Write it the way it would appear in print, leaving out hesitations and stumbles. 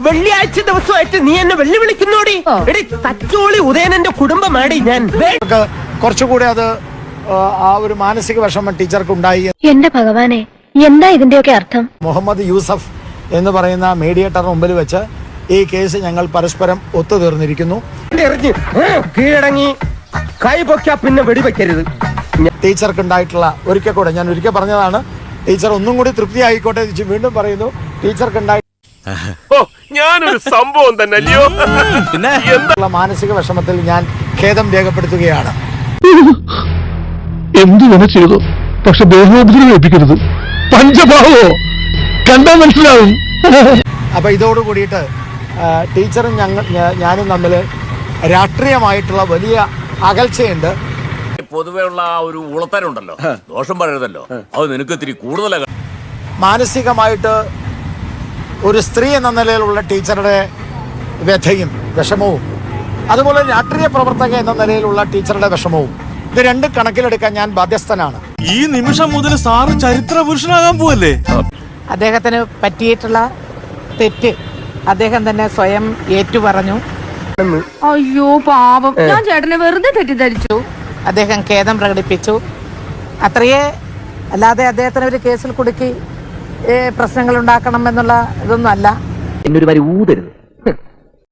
വെള്ളിയാഴ്ച ദിവസമായിട്ട് നീ എന്നെ വെല്ലുവിളിക്കുന്നോടി. എടി തച്ചോളി ഉദയനന്റെ കുടുംബമാടി ഞാൻ. കുറച്ചുകൂടി അത് ആ ഒരു മാനസിക വിഷമം ടീച്ചർക്ക് ഉണ്ടായി. എന്റെ ഭഗവാനെ, എന്താ ഇതിന്റെയൊക്കെ അർത്ഥം? മുഹമ്മദ് യൂസഫ് എന്ന് പറയുന്ന മീഡിയേറ്റർ മുമ്പിൽ വെച്ച് ഈ കേസ് ഞങ്ങൾ പരസ്പരം ഒത്തുതീർന്നിരിക്കുന്നു. കീഴടങ്ങി കൈ പൊക്കാ പിന്നെ വെടിവെക്കരുത്. ടീച്ചർക്ക് ഉണ്ടായിട്ടുള്ള ഒരിക്കൽ കൂടെ ഞാൻ ഒരിക്കൽ പറഞ്ഞതാണ്, ടീച്ചർ ഒന്നും കൂടി തൃപ്തി ആയിക്കോട്ടെ വീണ്ടും പറയുന്നു. ടീച്ചർക്ക് ഞാനൊരു സംഭവം തന്നെ ഉണ്ടായിട്ടുള്ള മാനസിക വിഷമത്തിൽ ഞാൻ ഖേദം രേഖപ്പെടുത്തുകയാണ്. എന്തു തന്നെ ചെയ്തു, പക്ഷെ ദേഹോപദ്രവേൽപ്പിക്കരുത്. പഞ്ചഭാവോ കണ്ടാൽ മനസ്സിലാവും. അപ്പൊ ഇതോട് കൂടിയിട്ട് ടീച്ചറും ഞാനും തമ്മിൽ രാഷ്ട്രീയമായിട്ടുള്ള വലിയ അകൽച്ചയുണ്ട്. പൊതുവെ ഉള്ള ആ ഒരു ഉളത്തരുണ്ടല്ലോ, ദോഷം പറയരുതല്ലോ, അത് നിനക്ക് ഇത്തിരി കൂടുതലാണ്. മാനസികമായിട്ട് ഒരു സ്ത്രീ എന്ന നിലയിലുള്ള ടീച്ചറുടെ വ്യഥയും വിഷമവും, അതുപോലെ രാഷ്ട്രീയ പ്രവർത്തക എന്ന നിലയിലുള്ള ടീച്ചറുടെ വിഷമവും, ഇത് രണ്ട് കണക്കിലെടുക്കാൻ ഞാൻ ബാധ്യസ്ഥനാണ്. ഈ നിമിഷം മുതൽ സാറ് ചരിത്ര പുരുഷനാകാൻ പോവല്ലേ? അദ്ദേഹത്തിന് പറ്റിയിട്ടുള്ള തെറ്റ് അദ്ദേഹം തന്നെ സ്വയം ഏറ്റുപറഞ്ഞു. അയ്യോ പാപം, ഞാൻ ചേട്ടനെ വെറുതെ തെറ്റിദ്ധരിച്ചു. അദ്ദേഹം ഖേദം പ്രകടിപ്പിച്ചു. അത്രയേ അല്ലാതെ അദ്ദേഹത്തിന് ഒരു കേസിൽ കുടുക്കി പ്രശ്നങ്ങൾ ഉണ്ടാക്കണം എന്നുള്ള ഇതൊന്നും അല്ല. എന്നൊരു വരി ഊതരുത്.